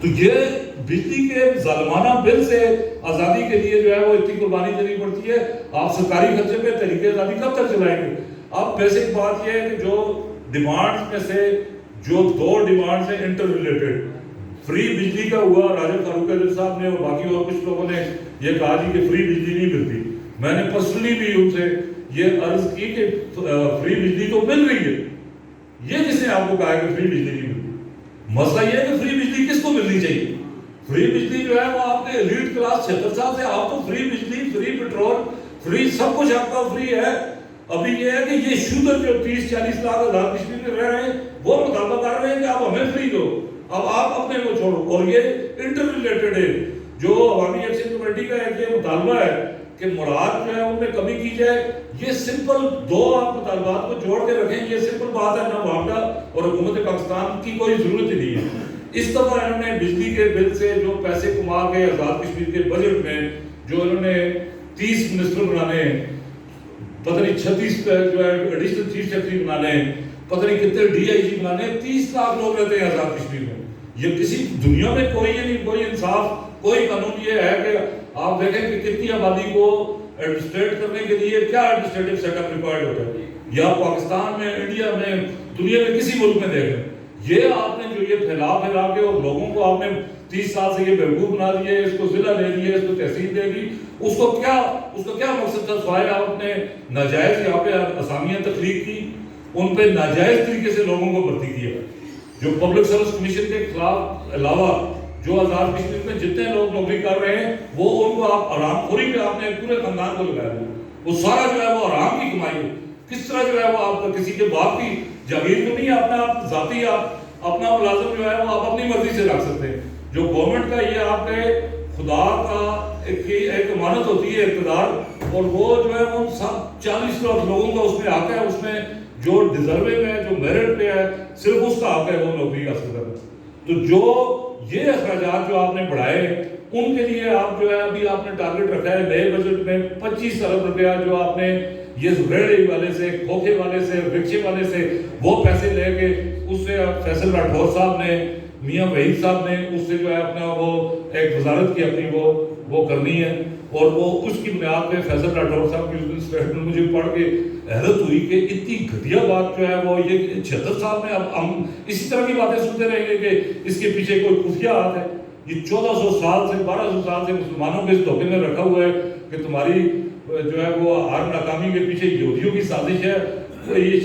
تو یہ بجلی کے ظالمانہ بل سے آزادی کے لیے جو ہے وہ اتنی قربانی دینی پڑتی ہے. آپ سرکاری خرچے پہ تحریک آزادی کب تک چلائیں گے؟ اب بیسک بات یہ ہے کہ جو ڈیمانڈز میں سے جو 2 ڈیمانڈز ہیں انٹر ریلیٹڈ، فری بجلی کا ہوا، راجہ فاروق عزیز صاحب نے اور باقی اور کچھ لوگوں نے یہ کہا جی کہ فری بجلی نہیں ملتی. میں نے پرسنلی بھی ان سے یہ عرض کی کہ فری بجلی تو مل رہی ہے، یہ کس نے آپ کو کہا ہے کہ فری بجلی نہیں ملتی؟ مسئلہ یہ ہے کہ فری بجلی کس کو ملنی چاہیے؟ فری بجلی جو ہے وہ آپ کے ایلیٹ کلاس 76 سال سے آپ تو فری بجلی، فری پیٹرول، فری سب کچھ آپ کا فری ہے. ابھی یہ ہے کہ یہ شوگر جو 30-40 لاکھ آزاد کشمیر میں رہ رہے ہیں وہ مطالبہ کر رہے ہیں کہ آپ ہمیں فری دو، اب آپ اپنے کو چھوڑو. اور یہ انٹر ریلیٹڈ ہے. جو عوامی ایکشن کمیٹی کا ایک یہ مطالبہ ہے کہ مراد جو ہے ان میں کمی کی جائے. یہ سمپل 2 آپ مطالبات کو جوڑ کے رکھیں، یہ سمپل بات ہے. نہ معاملہ اور حکومت پاکستان کی کوئی ضرورت ہی نہیں ہے. اس دفعہ انہوں نے بجلی کے بل سے جو پیسے کما کے آزاد کشمیر کے بجٹ میں جو انہوں نے 30 منسٹر بنانے ہیں، پتہ نہیں 36 جو ہے ایڈیشنل چیف سیکرٹری بنانے ہیں، پتہ نہیں کتنے ڈی آئی جی بنانے ہیں. 30 لاکھ لوگ رہتے ہیں آزاد کشمیر میں. یہ کسی دنیا میں کوئی نہیں، کوئی انصاف، کوئی قانون یہ ہے کہ آپ دیکھیں کہ کتنی آبادی کو ایڈمنسٹریٹ کرنے کے لیے کیا ایڈمنسٹریٹو سیٹ اپ ریکوائرڈ ہوتا ہے. یا پاکستان میں، انڈیا میں، دنیا میں کسی ملک میں دیکھیں. یہ آپ نے جو یہ پھیلا کے اور لوگوں کو آپ نے 30 سال سے یہ بیوقوف بنا دیے، اس کو ضلع دے دیے، اس کو تحصیل دے دی. اس کو کیا مقصد تھا؟ سوائے آپ نے ناجائز یہاں پہ اسامیاں تخلیق کی، ان پہ ناجائز طریقے سے لوگوں کو بھرتی کیا. جو پبلک سروس کمیشن کے خلاف علاوہ جو آزاد کشمیر میں جتنے لوگ نوکری کر رہے ہیں وہ ان کو آپ حرام خوری پہ آپ نے پورے خاندان کو لگایا دیا. وہ سارا جو ہے وہ حرام کی کمائی ہے. کس طرح جو ہے وہ آپ کسی کے باپ کی جاگیر تو نہیں، اپنا آپ ذاتی آپ اپنا ملازم جو ہے وہ آپ اپنی مرضی سے رکھ سکتے ہیں. جو گورنمنٹ کا یہ آپ کے خدا کا ایک امانت ہوتی ہے اقتدار، اور وہ جو ہے وہ سب 40 لاکھ لوگوں کا اس میں حق ہے. اس میں جو ڈیزرونگ ہے، جو میرٹ پہ ہے، صرف اس کا حق ہے وہ نوکری حاصل کرنا. تو جو یہ اخراجات جو آپ نے بڑھائے ان کے لیے آپ جو ہے ابھی آپ نے ٹارگٹ رکھا ہے نئے بجٹ میں 25 ارب روپیہ جو آپ نے یہ ریڑھی والے سے، کھوکھے والے سے، رکشے والے سے وہ پیسے لے کے اس سے فیصل راٹھور صاحب نے، میاں وحید صاحب نے اس سے جو ہے اپنا وہ ایک وزارت کی اپنی وہ کرنی ہے. اور وہ اس کی بنیاد پہ فیصل راٹھور صاحب کی اسٹیٹمنٹ مجھے پڑھ کے حیرت ہوئی کہ اتنی گھٹیا بات جو ہے وہ یہ 76 سال میں اب ہم اسی طرح کی باتیں سنتے رہیں گے کہ اس کے پیچھے کوئی خفیہ ہاتھ ہے. یہ 1400 سال سے 1200 سال سے مسلمانوں کے اس دھوکے میں رکھا ہوا ہے کہ تمہاری جو ہے وہ ہر ناکامی کے پیچھے یہودیوں کی سازش ہے. یہ